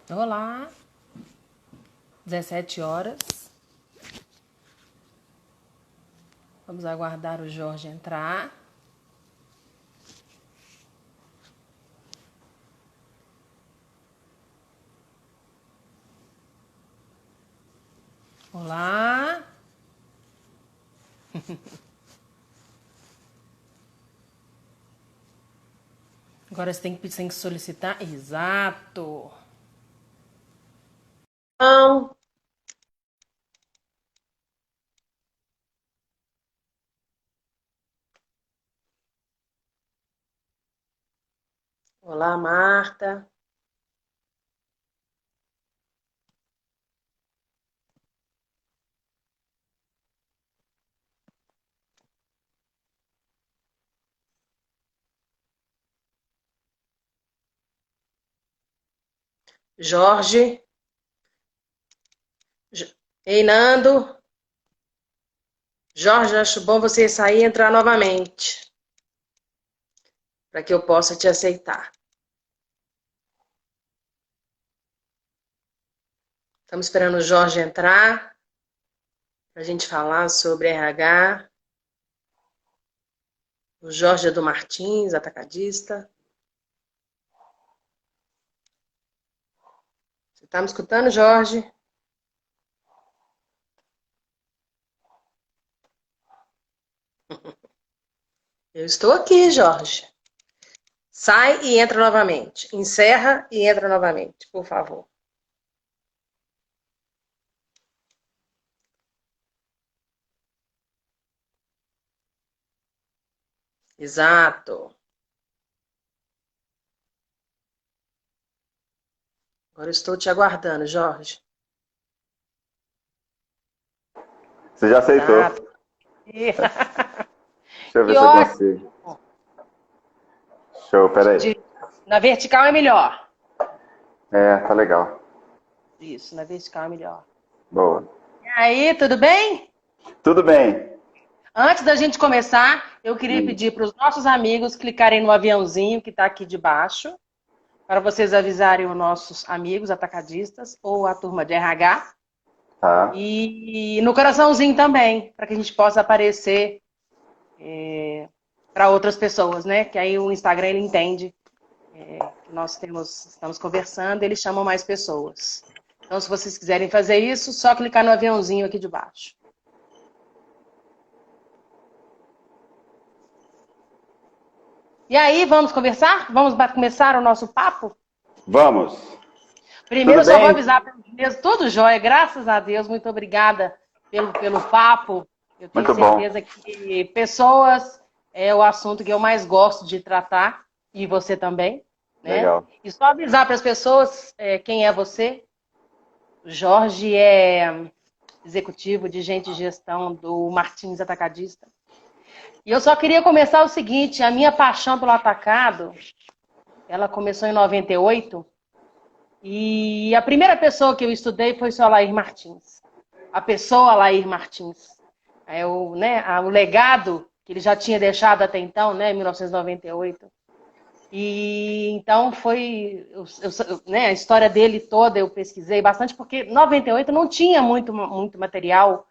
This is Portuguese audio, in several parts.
Olá, 17 horas. Vamos aguardar o Jorge entrar. Olá. Agora você tem que solicitar. Exato. Não. Olá, Marta. Jorge. Ei, Nando. Jorge, acho bom você sair e entrar novamente, para que eu possa te aceitar. Estamos esperando o Jorge entrar, para a gente falar sobre RH. O Jorge é do Martins, atacadista. Você está me escutando, Jorge? Eu estou aqui, Jorge. Sai e entra novamente. Encerra e entra novamente, por favor. Exato. Agora eu estou te aguardando, Jorge. Você já aceitou. Exato. Deixa eu ver Que se eu ótimo. consigo. Show, peraí. Na vertical é melhor. É, tá legal. Isso, na vertical é melhor. Boa. E aí, tudo bem? Tudo bem. Antes da gente começar, eu queria Hum, pedir para os nossos amigos clicarem no aviãozinho que está aqui debaixo, para vocês avisarem os nossos amigos atacadistas ou a turma de RH. tá. E no coraçãozinho também, para que a gente possa aparecer para outras pessoas, né? Que aí o Instagram ele entende que estamos conversando, eles chamam mais pessoas. Então, se vocês quiserem fazer isso, só clicar no aviãozinho aqui de baixo. E aí, vamos conversar? Vamos começar o nosso papo? Vamos. Primeiro, Tudo eu só vou bem? avisar para vocês, tudo jóia, graças a Deus, muito obrigada pelo papo. Eu tenho Muito bom. certeza que pessoas é o assunto que eu mais gosto de tratar, e você também, né? Legal. E só avisar para as pessoas quem é você. O Jorge é executivo de gente de gestão do Martins Atacadista. E eu só queria começar o seguinte, a minha paixão pelo atacado, ela começou em 98, e a primeira pessoa que eu estudei foi o seu Alair Martins. A pessoa Alair Martins. O legado que ele já tinha deixado até então, né, em 1998. E então a história dele toda eu pesquisei bastante, porque em 98 não tinha muito material,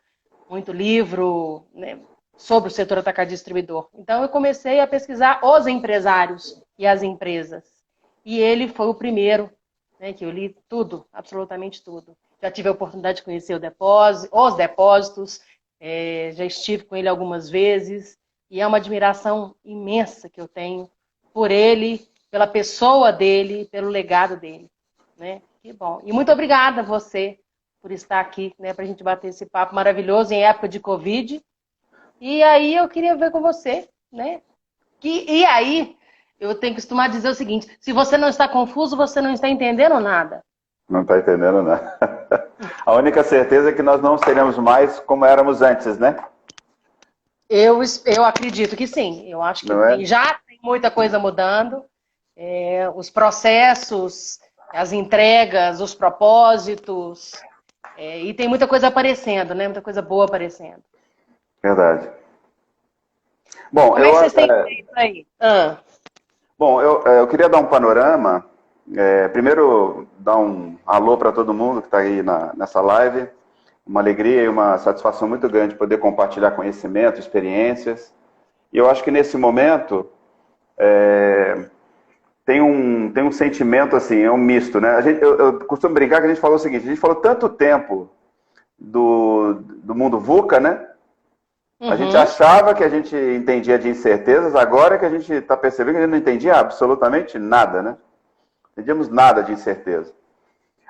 muito livro, né, sobre o setor atacado distribuidor. Então eu comecei a pesquisar os empresários e as empresas. E ele foi o primeiro, né, que eu li tudo, absolutamente tudo. Já tive a oportunidade de conhecer os depósitos, já estive com ele algumas vezes, e é uma admiração imensa que eu tenho por ele, pela pessoa dele, pelo legado dele. Né? Que bom. E muito obrigada a você por estar aqui, né, para a gente bater esse papo maravilhoso em época de Covid. E aí eu queria ver com você, né? E aí eu tenho que costumar dizer o seguinte: se você não está confuso, você não está entendendo nada. Não tá entendendo, né? A única certeza é que nós não seremos mais como éramos antes, né? Eu acredito que sim. Eu acho que Não é? já tem muita coisa mudando. Os processos, as entregas, os propósitos. E tem muita coisa aparecendo, né? Muita coisa boa aparecendo. Verdade. Bom, Como é que vocês têm feito aí? bom, eu queria dar um panorama. Primeiro, dar um alô para todo mundo que está aí nessa live. Uma alegria e uma satisfação muito grande poder compartilhar conhecimento, experiências. E eu acho que nesse momento tem um sentimento assim, é um misto, né? Eu costumo brincar que a gente falou o seguinte: a gente falou tanto tempo do mundo VUCA, né? A gente achava que a gente entendia de incertezas, agora que a gente está percebendo que a gente não entendia absolutamente nada, né? Não entendíamos nada de incerteza.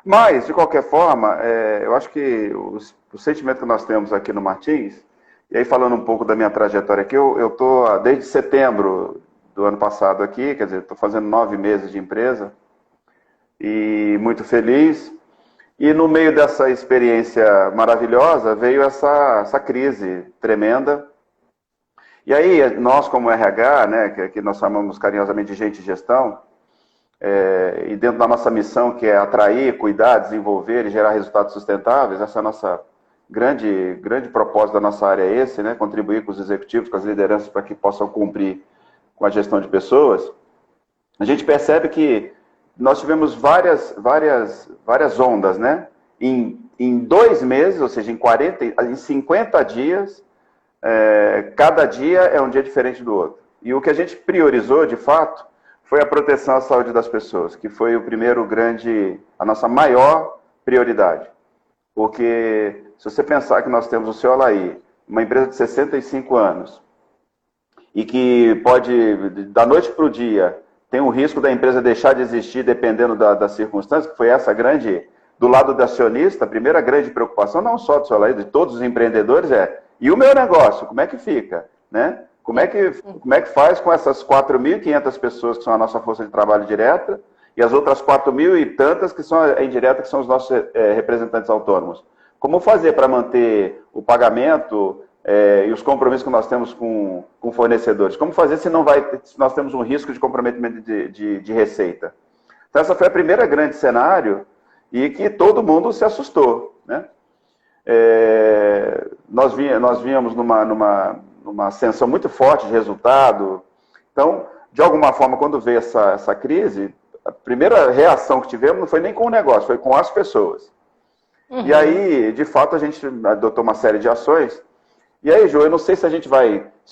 Mas, de qualquer forma, eu acho que o sentimento que nós temos aqui no Martins, e aí falando um pouco da minha trajetória aqui, eu estou desde setembro do ano passado aqui, quer dizer, estou fazendo 9 meses de empresa, e muito feliz. E no meio dessa experiência maravilhosa veio essa crise tremenda. E aí nós, como RH, né, que nós chamamos carinhosamente de gente de gestão, e dentro da nossa missão, que é atrair, cuidar, desenvolver e gerar resultados sustentáveis, essa é a nossa grande propósito da nossa área, é esse, né, contribuir com os executivos, com as lideranças para que possam cumprir com a gestão de pessoas. A gente percebe que nós tivemos várias ondas, né? Em 2 meses, ou seja, em 50 dias, cada dia é um dia diferente do outro. E o que a gente priorizou, de fato, foi a proteção à saúde das pessoas, que foi a nossa maior prioridade. Porque se você pensar que nós temos o seu Alaí, uma empresa de 65 anos, e que pode, da noite para o dia, tem um risco da empresa deixar de existir dependendo das circunstâncias, que foi essa do lado do acionista, a primeira grande preocupação, não só do seu Alaí, de todos os empreendedores, e o meu negócio, como é que fica? Né? Como é que faz com essas 4.500 pessoas que são a nossa força de trabalho direta e as outras 4.000 e tantas que são a indireta, que são os nossos representantes autônomos? Como fazer para manter o pagamento e os compromissos que nós temos com fornecedores? Como fazer se nós temos um risco de comprometimento de receita? Então essa foi a primeira grande cenário e que todo mundo se assustou, né? Nós vínhamos numa ascensão muito forte de resultado. Então, de alguma forma, quando veio essa crise, a primeira reação que tivemos não foi nem com o negócio, foi com as pessoas. E aí, de fato, a gente adotou uma série de ações. E aí, Jô, eu não sei se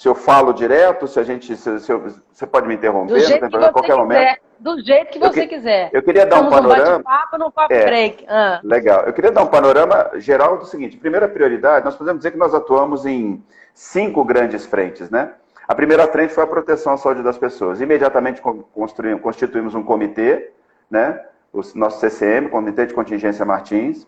eu falo direto, você pode me interromper, não tem problema, a qualquer momento. Do jeito que você quiser. Eu queria dar um panorama. Bate-papo no coffee break. Legal. Eu queria dar um panorama geral do seguinte: primeira prioridade, nós podemos dizer que nós atuamos em 5 grandes frentes, né? A primeira frente foi a proteção à saúde das pessoas. Imediatamente constituímos um comitê, né? O nosso CCM, Comitê de Contingência Martins,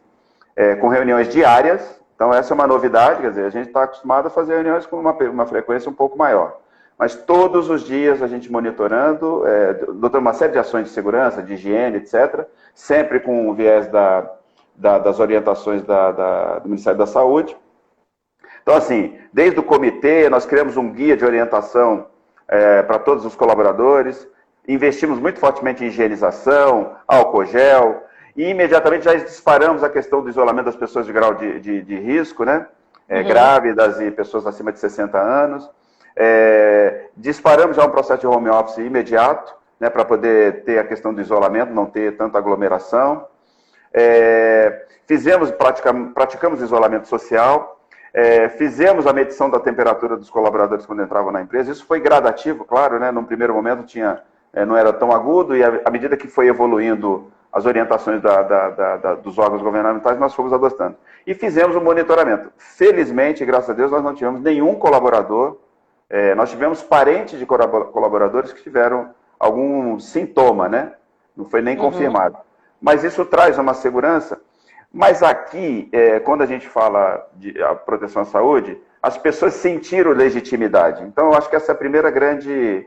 com reuniões diárias. Então essa é uma novidade, quer dizer, a gente está acostumado a fazer reuniões com uma frequência um pouco maior. Mas todos os dias a gente monitorando, adotando uma série de ações de segurança, de higiene, etc., sempre com o viés das orientações do Ministério da Saúde. Então, assim, desde o comitê, nós criamos um guia de orientação para todos os colaboradores, investimos muito fortemente em higienização, álcool gel, e imediatamente já disparamos a questão do isolamento das pessoas de grau de risco, né? Grávidas e pessoas acima de 60 anos. Disparamos já um processo de home office imediato, né, para poder ter a questão do isolamento, não ter tanta aglomeração. Praticamos isolamento social, fizemos a medição da temperatura dos colaboradores quando entravam na empresa. Isso foi gradativo, claro, né? Num primeiro momento não era tão agudo, e à medida que foi evoluindo as orientações dos órgãos governamentais, nós fomos adotando. E fizemos um monitoramento. Felizmente, graças a Deus, nós não tivemos nenhum colaborador. Nós tivemos parentes de colaboradores que tiveram algum sintoma, né? Não foi nem confirmado. Mas isso traz uma segurança. Mas aqui, quando a gente fala de a proteção à saúde, as pessoas sentiram legitimidade. Então, eu acho que essa é a primeira grande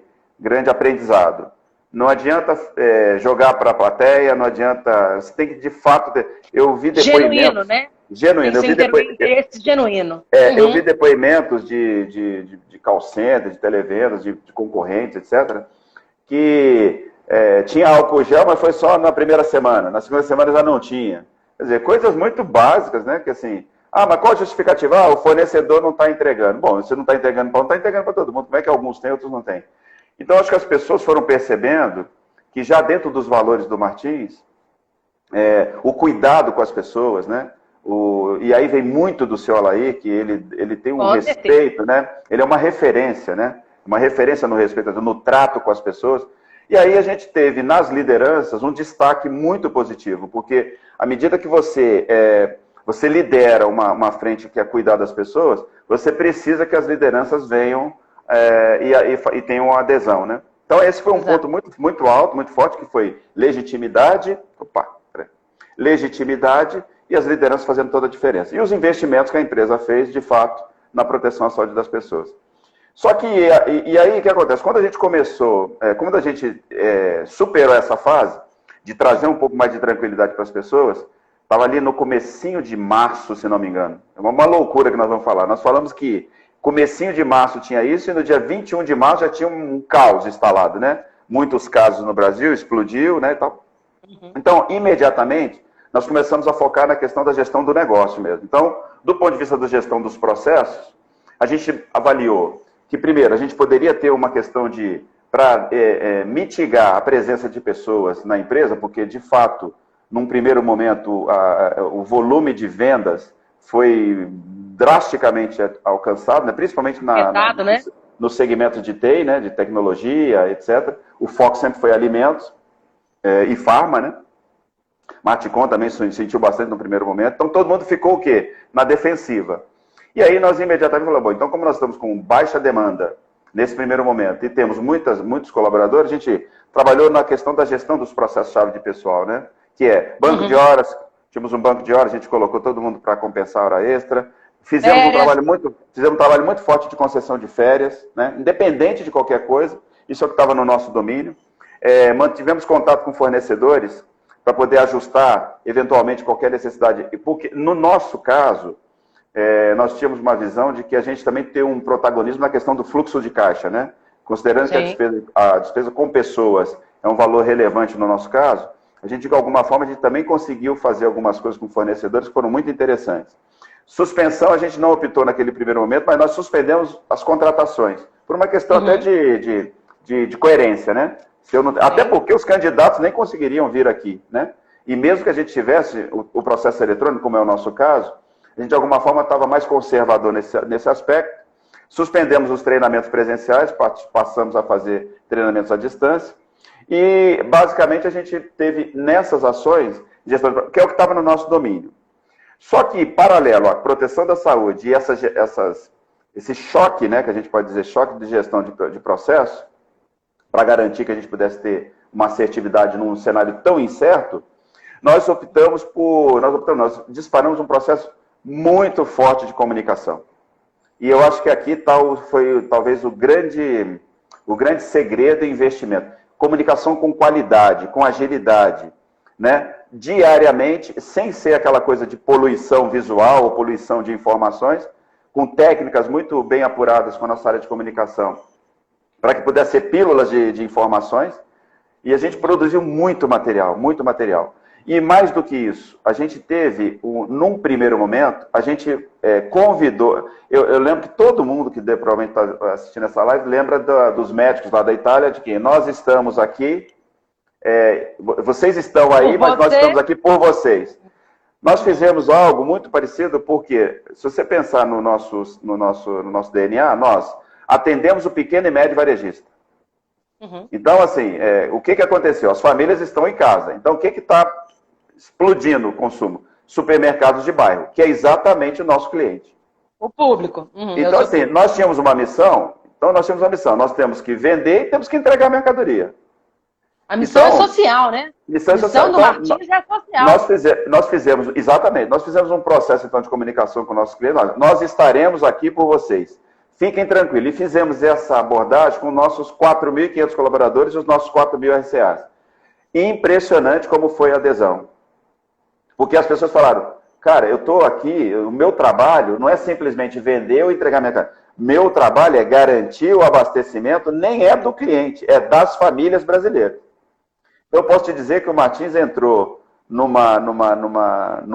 aprendizado. Não adianta jogar para a plateia, não adianta... Você tem que, de fato... Eu vi depoimentos... Genuíno, né? Genuíno. Genuíno. Eu vi depoimentos de call center, de televendas, de concorrentes, etc., que tinha álcool gel, mas foi só na primeira semana. Na segunda semana já não tinha. Quer dizer, coisas muito básicas, né? Que assim... mas qual a justificativa? O fornecedor não está entregando. Bom, se não está entregando para todo mundo, como é que alguns têm e outros não têm? Então, acho que as pessoas foram percebendo que já dentro dos valores do Martins, o cuidado com as pessoas, né? E aí vem muito do seu Alair, que ele tem um respeito, né? Ele é uma referência, né? Uma referência no respeito, no trato com as pessoas. E aí a gente teve nas lideranças um destaque muito positivo, porque à medida que você lidera uma frente que é cuidar das pessoas, você precisa que as lideranças venham e tenham adesão, né? Então esse foi um ponto muito, muito alto, muito forte, que foi legitimidade, legitimidade e as lideranças fazendo toda a diferença. E os investimentos que a empresa fez, de fato, na proteção à saúde das pessoas. Só que, e aí o que acontece? Quando a gente começou, quando a gente superou essa fase, de trazer um pouco mais de tranquilidade para as pessoas, estava ali no comecinho de março, se não me engano. É uma loucura que nós vamos falar. Nós falamos que comecinho de março tinha isso, e no dia 21 de março já tinha um caos instalado, né? Muitos casos no Brasil, explodiu, né, e tal. Então, imediatamente, nós começamos a focar na questão da gestão do negócio mesmo. Então, do ponto de vista da gestão dos processos, a gente avaliou que, primeiro, a gente poderia ter uma questão para mitigar a presença de pessoas na empresa, porque, de fato, num primeiro momento, o volume de vendas foi drasticamente alcançado, né? Principalmente no segmento de TI, né? De tecnologia, etc. O foco sempre foi alimentos e farma, né? Marticon também sentiu bastante no primeiro momento. Então, todo mundo ficou o quê? Na defensiva. E aí, nós imediatamente falamos, bom, então, como nós estamos com baixa demanda nesse primeiro momento e temos muitos colaboradores, a gente trabalhou na questão da gestão dos processos-chave de pessoal, né? Que é banco de horas, tínhamos um banco de horas, a gente colocou todo mundo para compensar a hora extra. Fizemos um trabalho muito forte de concessão de férias, né? Independente de qualquer coisa, isso é o que estava no nosso domínio. Mantivemos contato com fornecedores para poder ajustar, eventualmente, qualquer necessidade. Porque, no nosso caso, nós tínhamos uma visão de que a gente também tem um protagonismo na questão do fluxo de caixa, né? Considerando que a despesa com pessoas é um valor relevante no nosso caso, a gente, de alguma forma, a gente também conseguiu fazer algumas coisas com fornecedores que foram muito interessantes. Suspensão, a gente não optou naquele primeiro momento, mas nós suspendemos as contratações, por uma questão até de coerência, né? Até porque os candidatos nem conseguiriam vir aqui, né? E mesmo que a gente tivesse o processo eletrônico, como é o nosso caso, a gente, de alguma forma, estava mais conservador nesse aspecto. Suspendemos os treinamentos presenciais, passamos a fazer treinamentos à distância. E, basicamente, a gente teve nessas ações, que é o que estava no nosso domínio. Só que, paralelo à proteção da saúde e esse choque, né, que a gente pode dizer, choque de gestão de processo, para garantir que a gente pudesse ter uma assertividade num cenário tão incerto, nós disparamos um processo muito forte de comunicação. E eu acho que aqui foi talvez o grande segredo e investimento. Comunicação com qualidade, com agilidade, né? Diariamente, sem ser aquela coisa de poluição visual ou poluição de informações, com técnicas muito bem apuradas com a nossa área de comunicação, para que pudesse ser pílulas de informações, e a gente produziu muito material, muito material. E mais do que isso, a gente teve, num primeiro momento, a gente convidou, eu lembro que todo mundo que provavelmente está assistindo essa live lembra dos médicos lá da Itália, de que nós estamos aqui, vocês estão aí, mas nós estamos aqui por vocês. Nós fizemos algo muito parecido, porque se você pensar no nosso DNA, nós atendemos o pequeno e médio varejista. Então, assim, o que aconteceu? As famílias estão em casa. Então, o que está explodindo o consumo? Supermercados de bairro, que é exatamente o nosso cliente. O público. Então, assim, nós tínhamos uma missão. Nós temos que vender e temos que entregar a mercadoria. A missão é social, né? Missão do Martins é social. Nós fizemos um processo, então, de comunicação com nossos clientes. Nós estaremos aqui por vocês. Fiquem tranquilos. E fizemos essa abordagem com nossos 4.500 colaboradores e os nossos 4.000 RCAs. Impressionante como foi a adesão. Porque as pessoas falaram, cara, eu estou aqui, o meu trabalho não é simplesmente vender ou entregar mercadoria. Meu trabalho é garantir o abastecimento, nem é do cliente, é das famílias brasileiras. Eu posso te dizer que o Martins entrou num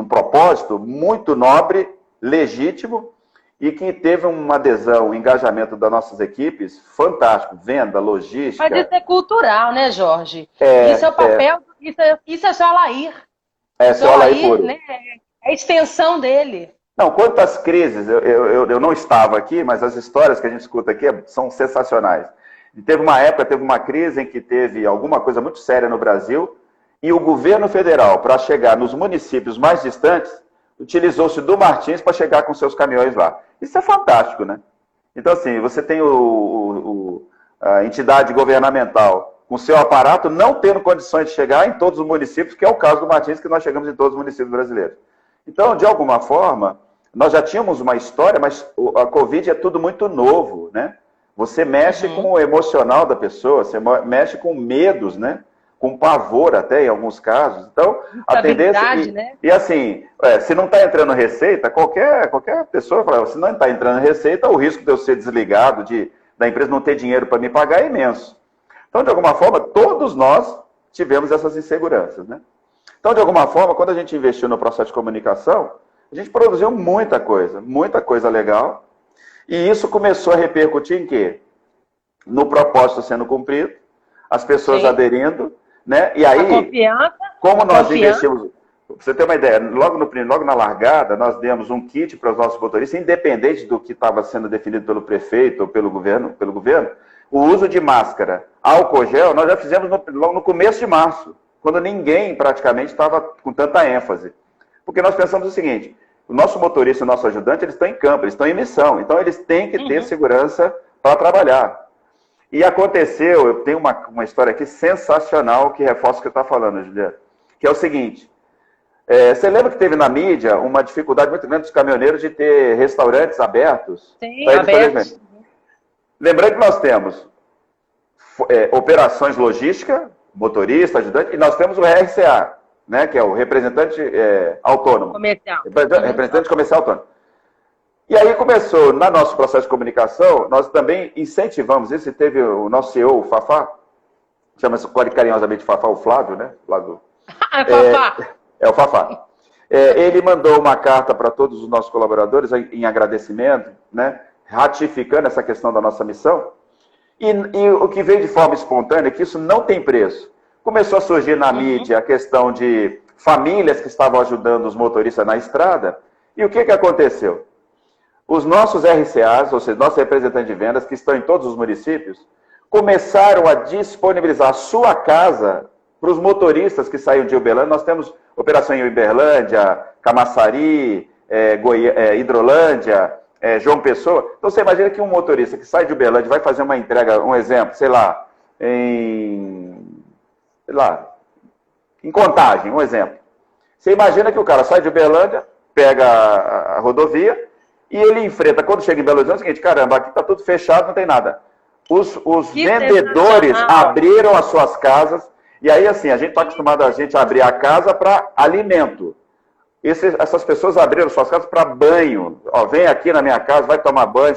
propósito muito nobre, legítimo, e que teve uma adesão, um engajamento das nossas equipes fantástico. Venda, logística. Mas isso é cultural, né, Jorge? É, isso é o papel, isso é seu Alair. Seu Alair puro. Né, é a extensão dele. Não, quantas crises, eu não estava aqui, mas as histórias que a gente escuta aqui são sensacionais. E teve uma época, teve uma crise em que teve alguma coisa muito séria no Brasil, e o governo federal, para chegar nos municípios mais distantes, utilizou-se do Martins para chegar com seus caminhões lá. Isso é fantástico, né? Então, assim, você tem a entidade governamental com seu aparato não tendo condições de chegar em todos os municípios, que é o caso do Martins, que nós chegamos em todos os municípios brasileiros. Então, de alguma forma, nós já tínhamos uma história, mas a Covid é tudo muito novo, né? Você mexe com o emocional da pessoa, você mexe com medos, né? Com pavor até, em alguns casos. Então, a tendência... Né? E assim, se não está entrando receita, qualquer pessoa fala, se não está entrando receita, o risco de eu ser desligado, da empresa não ter dinheiro para me pagar é imenso. Então, de alguma forma, todos nós tivemos essas inseguranças, né? Então, de alguma forma, quando a gente investiu no processo de comunicação, a gente produziu muita coisa legal, e isso começou a repercutir em quê? No propósito sendo cumprido, as pessoas aderindo, né? E aí, a confiança, como nós investimos, pra você ter uma ideia, logo na largada, nós demos um kit para os nossos motoristas, independente do que estava sendo definido pelo prefeito ou pelo governo, o uso de máscara, álcool gel, nós já fizemos logo no começo de março, quando ninguém praticamente estava com tanta ênfase. Porque nós pensamos o seguinte, o nosso motorista e o nosso ajudante, eles estão em campo, eles estão em missão, então eles têm que ter segurança para trabalhar. E aconteceu, eu tenho uma história aqui sensacional que reforça o que eu estou falando, Juliana, que é o seguinte, você lembra que teve na mídia uma dificuldade muito grande dos caminhoneiros de ter restaurantes abertos? Sim, abertos. Lembrando que nós temos operações logística, motorista, ajudante, e nós temos o RCA, né, que é o representante autônomo. Comercial. Representante comercial autônomo. E aí começou, no nosso processo de comunicação, nós também incentivamos isso, e teve o nosso CEO, o Fafá, chama-se carinhosamente Fafá, o Flávio, né? Fafá. É o Fafá. Ele mandou uma carta para todos os nossos colaboradores em agradecimento, né? Ratificando essa questão da nossa missão. E o que veio de forma espontânea é que isso não tem preço. Começou a surgir na mídia a questão de famílias que estavam ajudando os motoristas na estrada. E o que aconteceu? Os nossos RCAs, ou seja, nossos representantes de vendas, que estão em todos os municípios, começaram a disponibilizar a sua casa para os motoristas que saíam de Uberlândia. Nós temos operação em Uberlândia, Camaçari, Hidrolândia, João Pessoa. Então você imagina que um motorista que sai de Uberlândia vai fazer uma entrega, um exemplo, sei lá, em Contagem, um exemplo. Você imagina que o cara sai de Uberlândia, pega a rodovia e ele enfrenta, quando chega em Belo Horizonte, é o seguinte, caramba, aqui está tudo fechado, não tem nada. Os vendedores abriram as suas casas, e aí assim, a gente está acostumado a abrir a casa para alimento. Essas pessoas abriram suas casas para banho. Ó, vem aqui na minha casa, vai tomar banho,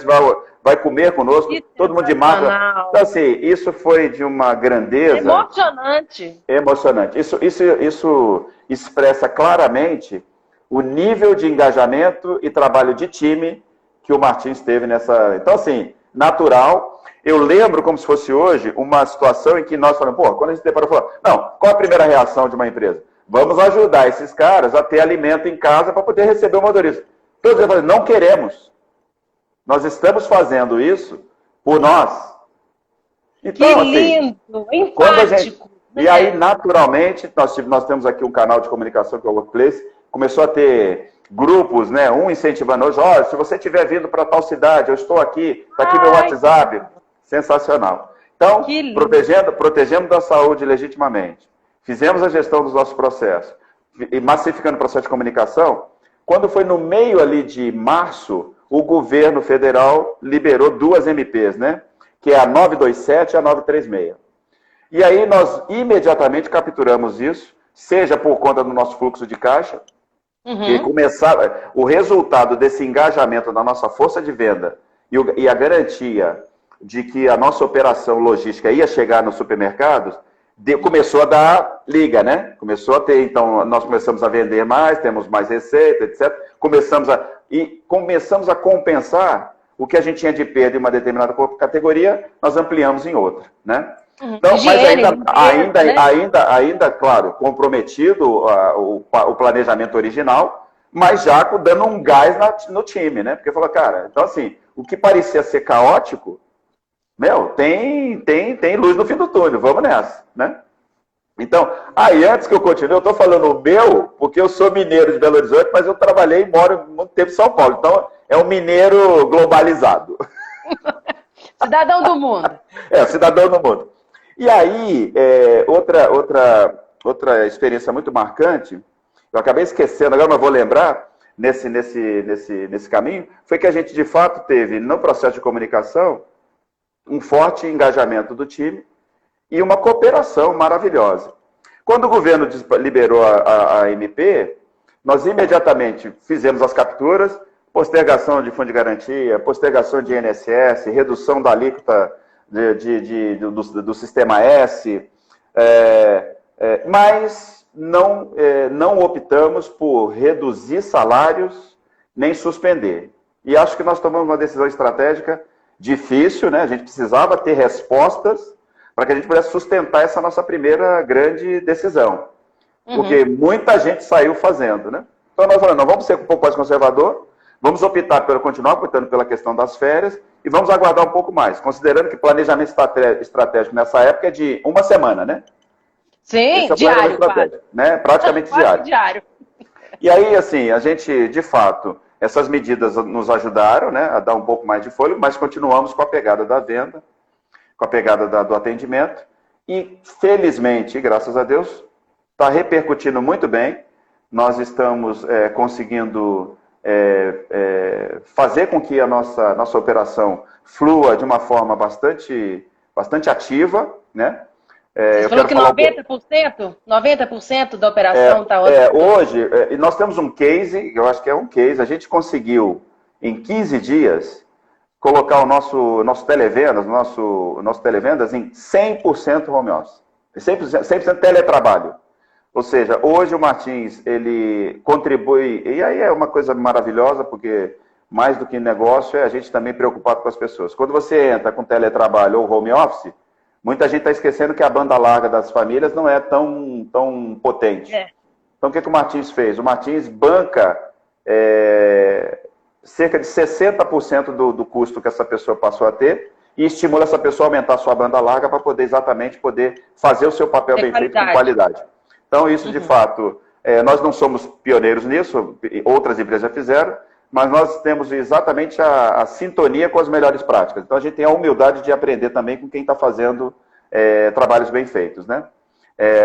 vai comer conosco, todo mundo de máscara. Então, assim, isso foi de uma grandeza... Emocionante. Emocionante. Isso expressa claramente o nível de engajamento e trabalho de time que o Martins teve nessa... Então, assim, natural. Eu lembro, como se fosse hoje, uma situação em que nós falamos, quando a gente deparou, falou, não, qual a primeira reação de uma empresa? Vamos ajudar esses caras a ter alimento em casa para poder receber o motorista. Todos eles falaram, não queremos. Nós estamos fazendo isso por nós. Então, que lindo, assim, empático. E aí, naturalmente, nós temos aqui um canal de comunicação que é o Workplace, começou a ter grupos, né? Um incentivando hoje, olha, se você estiver vindo para tal cidade, eu estou aqui, está aqui meu WhatsApp. Sensacional. Então, protegendo da saúde legitimamente. Fizemos a gestão dos nossos processos. E massificando o processo de comunicação. Quando foi no meio ali de março, o governo federal liberou 2 MPs, né? Que é a 927 e a 936. E aí nós imediatamente capturamos isso, seja por conta do nosso fluxo de caixa, e o resultado desse engajamento da nossa força de venda e a garantia de que a nossa operação logística ia chegar nos supermercados, começou a dar liga, né? Começou a ter, então, nós começamos a vender mais, temos mais receita, etc. Começamos e começamos a compensar o que a gente tinha de perda em uma determinada categoria, nós ampliamos em outra, né? Então, Higiene, mas ainda, claro, comprometido o planejamento original, mas já dando um gás no time, né? Porque falou, cara, então assim, o que parecia ser caótico, tem luz no fim do túnel, vamos nessa, né? Então, aí antes que eu continue, eu estou falando o meu, porque eu sou mineiro de Belo Horizonte, mas eu trabalhei e moro muito tempo em São Paulo. Então, é um mineiro globalizado. Cidadão do mundo. Cidadão do mundo. E aí, outra experiência muito marcante, eu acabei esquecendo, agora não vou lembrar, nesse caminho, foi que a gente, de fato, teve, no processo de comunicação, um forte engajamento do time, e uma cooperação maravilhosa. Quando o governo liberou a MP, nós imediatamente fizemos as capturas, postergação de fundo de garantia, postergação de INSS, redução da alíquota do Sistema S, mas não optamos por reduzir salários nem suspender. E acho que nós tomamos uma decisão estratégica difícil, né? A gente precisava ter respostas para que a gente pudesse sustentar essa nossa primeira grande decisão. Porque muita gente saiu fazendo, né? Então nós falamos, vamos ser um pouco mais conservador, vamos optar por continuar optando pela questão das férias e vamos aguardar um pouco mais, considerando que planejamento estratégico nessa época é de uma semana, né? Sim, diário, né? Praticamente diário. E aí, assim, a gente, de fato, essas medidas nos ajudaram, né, a dar um pouco mais de fôlego, mas continuamos com a pegada da venda, com a pegada do atendimento, e felizmente, graças a Deus, está repercutindo muito bem. Nós estamos conseguindo fazer com que a nossa operação flua de uma forma bastante ativa, né? Você falou que 90% da operação está ótima. Hoje, nós temos um case, eu acho que é um case, a gente conseguiu, em 15 dias, colocar o nosso televendas, nosso televendas em 100% home office, 100% teletrabalho. Ou seja, hoje o Martins, ele contribui, e aí é uma coisa maravilhosa, porque mais do que negócio, é a gente também preocupado com as pessoas. Quando você entra com teletrabalho ou home office, muita gente está esquecendo que a banda larga das famílias não é tão potente. Então, o que o Martins fez? O Martins banca cerca de 60% do custo que essa pessoa passou a ter e estimula essa pessoa a aumentar a sua banda larga para poder exatamente fazer o seu papel bem feito com qualidade. Então, isso, de fato, nós não somos pioneiros nisso, outras empresas já fizeram, mas nós temos exatamente a sintonia com as melhores práticas. Então, a gente tem a humildade de aprender também com quem está fazendo trabalhos bem feitos, né?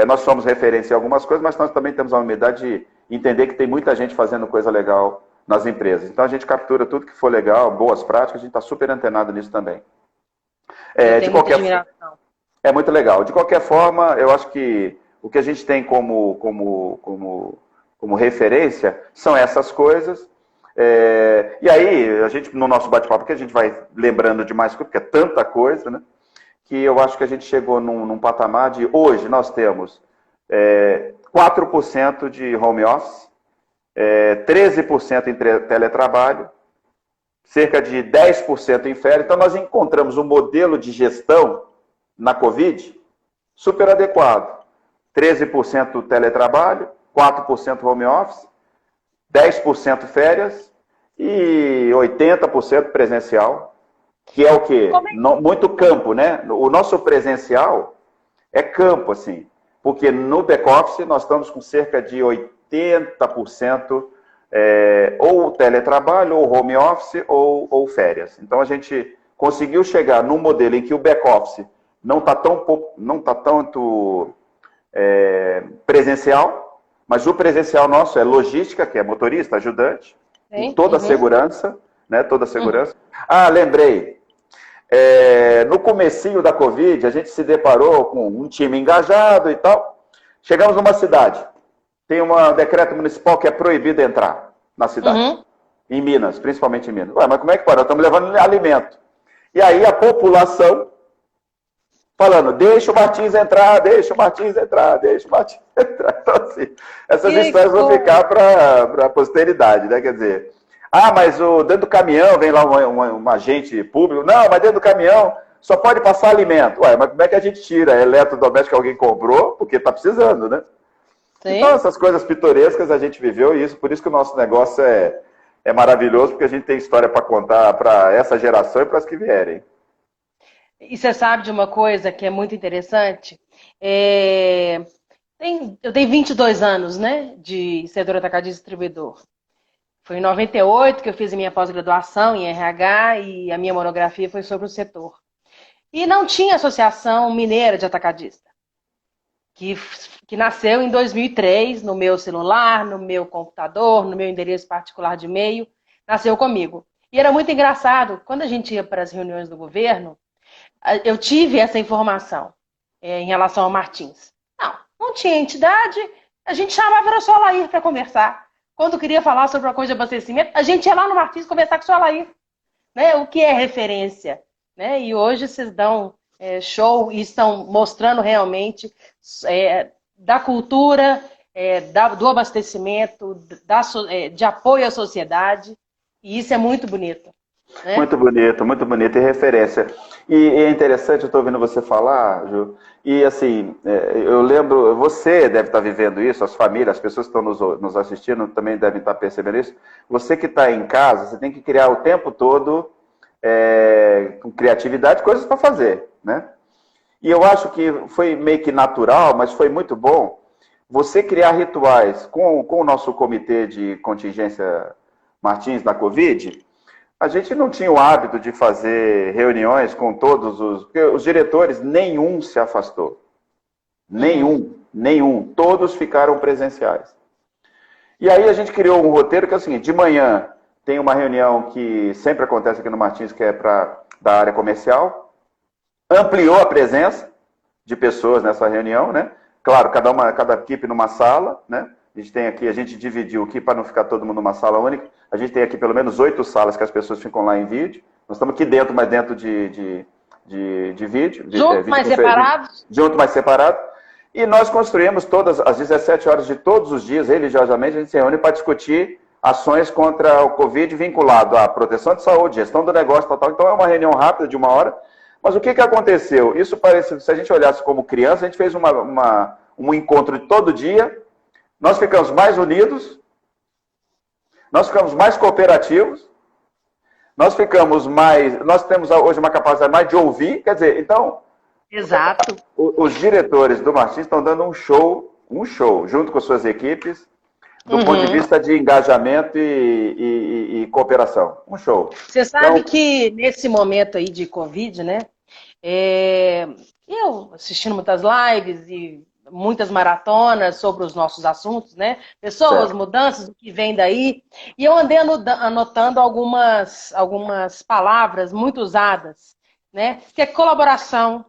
Nós somos referência em algumas coisas, mas nós também temos a humildade de entender que tem muita gente fazendo coisa legal nas empresas. Então, a gente captura tudo que for legal, boas práticas, a gente está super antenado nisso também. De qualquer forma, é muito legal. De qualquer forma, eu acho que o que a gente tem como referência são essas coisas. E aí, a gente, no nosso bate-papo, que a gente vai lembrando de mais coisa, porque é tanta coisa, né? Que eu acho que a gente chegou num patamar de, hoje, nós temos 4% de home office, 13% em teletrabalho, cerca de 10% em férias. Então, nós encontramos um modelo de gestão na Covid super adequado. 13% teletrabalho, 4% home office, 10% férias e 80% presencial, que é o quê? Muito campo, né? O nosso presencial é campo, assim, porque no back-office nós estamos com cerca de 80% ou teletrabalho, ou home office, ou férias. Então, a gente conseguiu chegar num modelo em que o back-office não está tanto presencial, mas o presencial nosso é logística, que é motorista, ajudante, com toda a segurança, né? Toda a segurança. Lembrei. No comecinho da Covid, a gente se deparou com um time engajado e tal. Chegamos numa cidade. Tem um decreto municipal que é proibido entrar na cidade. Em Minas, principalmente em Minas. Mas como é que pode? Nós estamos levando alimento. E aí a população falando, deixa o Martins entrar, deixa o Martins entrar, deixa o Martins entrar. Então, assim, essas histórias vão ficar para a posteridade, né? Quer dizer, Ah, mas dentro do caminhão vem lá um agente público. Não, mas dentro do caminhão só pode passar alimento. Ué, mas como é que a gente tira eletrodoméstico que alguém comprou? Porque está precisando, né? Sim. Então, essas coisas pitorescas a gente viveu e isso, por isso que o nosso negócio é maravilhoso, porque a gente tem história para contar para essa geração e para as que vierem. E você sabe de uma coisa que é muito interessante? Eu tenho 22 anos, né, de setor atacadista e distribuidor. Foi em 98 que eu fiz a minha pós-graduação em RH e a minha monografia foi sobre o setor. E não tinha associação mineira de atacadista, que nasceu em 2003 no meu celular, no meu computador, no meu endereço particular de e-mail, nasceu comigo. E era muito engraçado, quando a gente ia para as reuniões do governo, eu tive essa informação em relação ao Martins. Não tinha entidade, a gente chamava era só Alair para conversar. Quando queria falar sobre uma coisa de abastecimento, a gente ia lá no Martins conversar com o seu Alair. Né? O que é referência? Né? E hoje vocês dão show e estão mostrando realmente da cultura, do abastecimento, de apoio à sociedade. E isso é muito bonito. Né? Muito bonito e referência. E é interessante, eu estou ouvindo você falar, Ju, e assim, eu lembro, você deve estar vivendo isso, as famílias, as pessoas que estão nos assistindo também devem estar percebendo isso. Você que está em casa, você tem que criar o tempo todo, com criatividade, coisas para fazer, né? E eu acho que foi meio que natural, mas foi muito bom você criar rituais com o nosso comitê de contingência Martins da Covid. A gente não tinha o hábito de fazer reuniões com todos porque os diretores, nenhum se afastou. Nenhum. Todos ficaram presenciais. E aí a gente criou um roteiro que é o seguinte, de manhã tem uma reunião que sempre acontece aqui no Martins, que é da área comercial. Ampliou a presença de pessoas nessa reunião, né? Claro, cada equipe numa sala, né? A gente dividiu aqui para não ficar todo mundo numa sala única. A gente tem aqui pelo menos 8 salas que as pessoas ficam lá em vídeo. Nós estamos aqui dentro, mas dentro de vídeo. Junto, mas separados? Junto, mas separado. E nós construímos todas as 17 horas de todos os dias, religiosamente, a gente se reúne para discutir ações contra o Covid vinculado à proteção de saúde, gestão do negócio, tal. Então é uma reunião rápida de 1 hora. Mas o que aconteceu? Isso parece, se a gente olhasse como criança, a gente fez um encontro de todo dia. Nós ficamos mais unidos, nós ficamos mais cooperativos, nós temos hoje uma capacidade mais de ouvir, quer dizer, então... Exato. Os diretores do Martins estão dando um show, junto com as suas equipes, do ponto de vista de engajamento e cooperação. Um show. Você sabe que nesse momento aí de Covid, né, eu assistindo muitas lives e muitas maratonas sobre os nossos assuntos, né? Pessoas, certo. Mudanças, o que vem daí. E eu andei anotando algumas palavras muito usadas, né? Que é colaboração,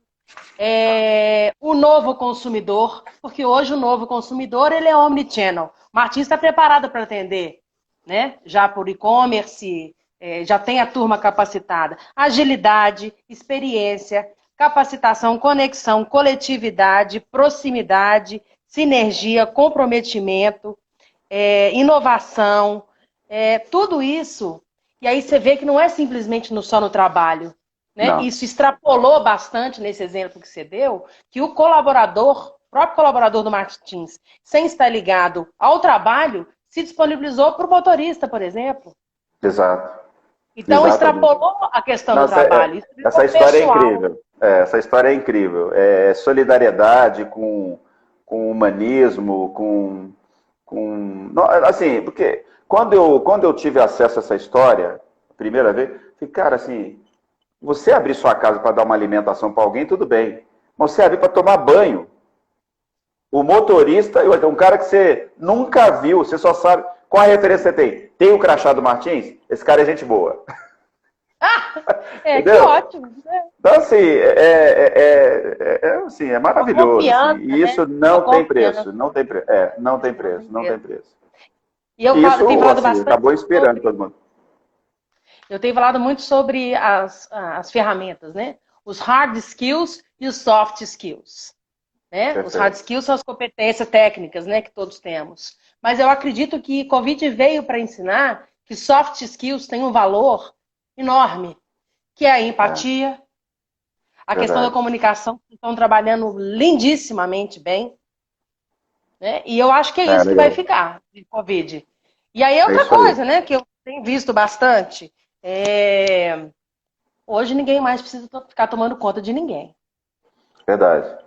o novo consumidor, porque hoje o novo consumidor ele é omnichannel. O Martins está preparado para atender, né? Já por e-commerce, já tem a turma capacitada. Agilidade, experiência, capacitação, conexão, coletividade, proximidade, sinergia, comprometimento, inovação, tudo isso. E aí você vê que não é simplesmente só no trabalho. Né? Isso extrapolou bastante nesse exemplo que você deu, que o próprio colaborador do Martins, sem estar ligado ao trabalho, se disponibilizou para o motorista, por exemplo. Exato. Então, extrapolou a questão do trabalho. Essa história é incrível. Essa história é incrível. É solidariedade com humanismo, assim, porque quando eu tive acesso a essa história, a primeira vez, falei, cara, assim, você abrir sua casa para dar uma alimentação para alguém, tudo bem. Mas você abrir para tomar banho. O motorista, um cara que você nunca viu, você só sabe. Qual a referência que você tem? Tem o crachá do Martins? Esse cara é gente boa. Que ótimo. Então, assim, é maravilhoso. Assim, e isso não tem preço. Não tem preço. Não tem preço. E eu tenho falado bastante. Acabou inspirando todo mundo. Eu tenho falado muito sobre as ferramentas, né? Os hard skills e os soft skills. Né? Os hard skills são as competências técnicas, né, que todos temos. Mas eu acredito que Covid veio para ensinar que que soft skills têm um valor enorme, que é a empatia, a questão da comunicação, que estão trabalhando lindissimamente bem, né? E eu acho que é isso que vai ficar de Covid. E aí outra coisa, né, que eu tenho visto bastante, hoje ninguém mais precisa ficar tomando conta de ninguém. Verdade.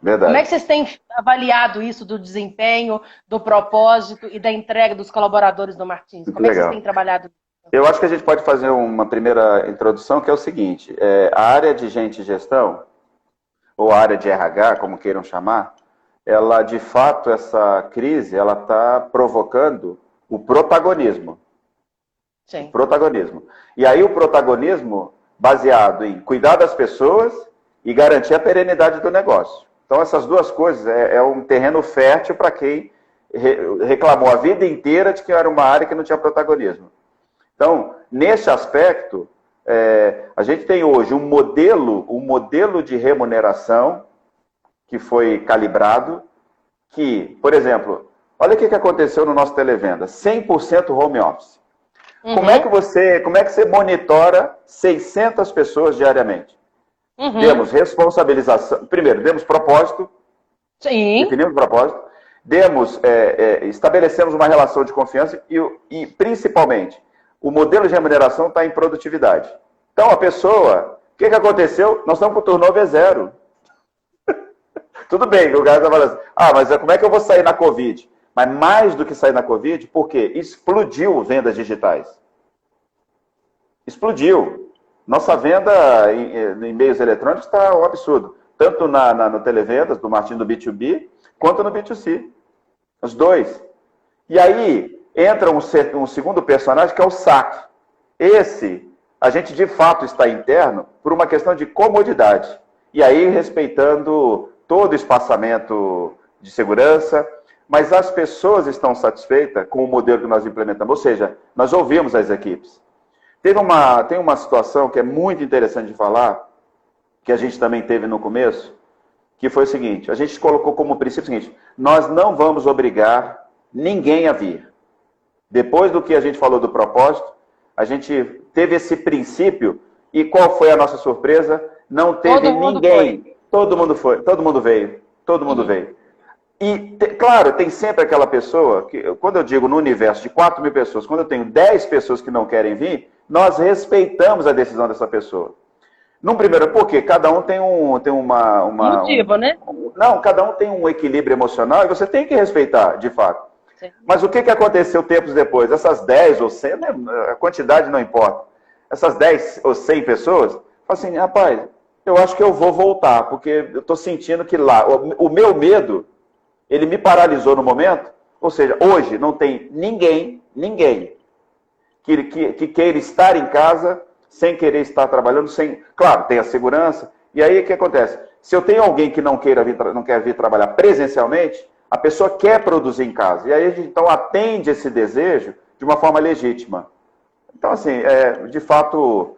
Como é que vocês têm avaliado isso do desempenho, do propósito e da entrega dos colaboradores do Martins? Como é que vocês têm trabalhado isso? Eu acho que a gente pode fazer uma primeira introdução, que é o seguinte, a área de gente e gestão, ou a área de RH, como queiram chamar, ela, de fato, essa crise, ela está provocando o protagonismo. Sim. O protagonismo. E aí o protagonismo baseado em cuidar das pessoas e garantir a perenidade do negócio. Então essas duas coisas é um terreno fértil para quem reclamou a vida inteira de que era uma área que não tinha protagonismo. Então, nesse aspecto, a gente tem hoje um modelo de remuneração que foi calibrado, que, por exemplo, olha o que aconteceu no nosso televenda, 100% home office. Uhum. Como é que você monitora 600 pessoas diariamente? Uhum. Demos responsabilização, primeiro, demos propósito, sim, definimos propósito, estabelecemos uma relação de confiança e principalmente, o modelo de remuneração está em produtividade. Então, a pessoa, o que aconteceu? Nós estamos com o turnover zero. Tudo bem, o cara está falando assim, mas como é que eu vou sair na Covid? Mas mais do que sair na Covid, porque explodiu vendas digitais. Explodiu. Nossa venda em meios eletrônicos está um absurdo. Tanto no televendas, do Martins do B2B, quanto no B2C. Os dois. E aí entra um segundo personagem, que é o saque. Esse, a gente de fato está interno por uma questão de comodidade. E aí respeitando todo o espaçamento de segurança, mas as pessoas estão satisfeitas com o modelo que nós implementamos. Ou seja, nós ouvimos as equipes. Tem uma situação que é muito interessante de falar, que a gente também teve no começo, que foi o seguinte, a gente colocou como princípio o seguinte, nós não vamos obrigar ninguém a vir. Depois do que a gente falou do propósito, a gente teve esse princípio, e qual foi a nossa surpresa? Não teve ninguém. Todo mundo foi, todo mundo veio, todo mundo veio. E, claro, tem sempre aquela pessoa, que quando eu digo no universo de 4.000 pessoas, quando eu tenho 10 pessoas que não querem vir, nós respeitamos a decisão dessa pessoa. Num primeiro, porque cada um tem uma motivo, né? Não, cada um tem um equilíbrio emocional e você tem que respeitar, de fato. Sim. Mas o que aconteceu tempos depois? Essas 10 ou 100, a quantidade não importa. Essas 10 ou 100 pessoas, falam assim, rapaz, eu acho que eu vou voltar, porque eu estou sentindo que lá, o meu medo, ele me paralisou no momento, ou seja, hoje não tem ninguém que queira estar em casa sem querer estar trabalhando, claro, tem a segurança, e aí o que acontece? Se eu tenho alguém que não quer vir trabalhar presencialmente, a pessoa quer produzir em casa, e aí a gente então atende esse desejo de uma forma legítima. Então, assim, de fato,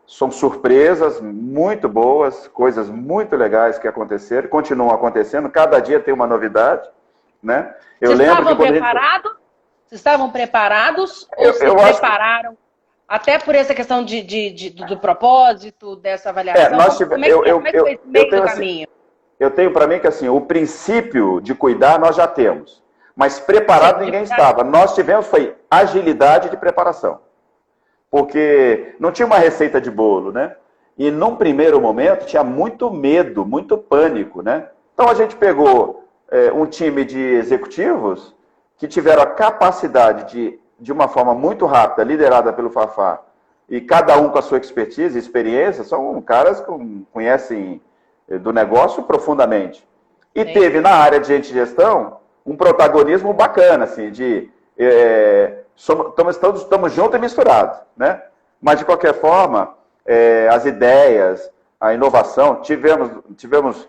são surpresas muito boas, coisas muito legais que aconteceram, continuam acontecendo, cada dia tem uma novidade, né? Vocês estavam preparados ou se prepararam? Até por essa questão do propósito, dessa avaliação? Como é que foi esse meio do caminho? Eu tenho para mim que assim, o princípio de cuidar nós já temos, mas preparado ninguém estava. Nós tivemos foi agilidade de preparação, porque não tinha uma receita de bolo, né? E num primeiro momento tinha muito medo, muito pânico, né? Então a gente pegou um time de executivos que tiveram a capacidade de uma forma muito rápida, liderada pelo Fafá, e cada um com a sua expertise e experiência, são caras que conhecem do negócio profundamente. E teve na área de gente de gestão um protagonismo bacana, assim, estamos juntos e misturados, né? Mas, de qualquer forma, as ideias, a inovação, tivemos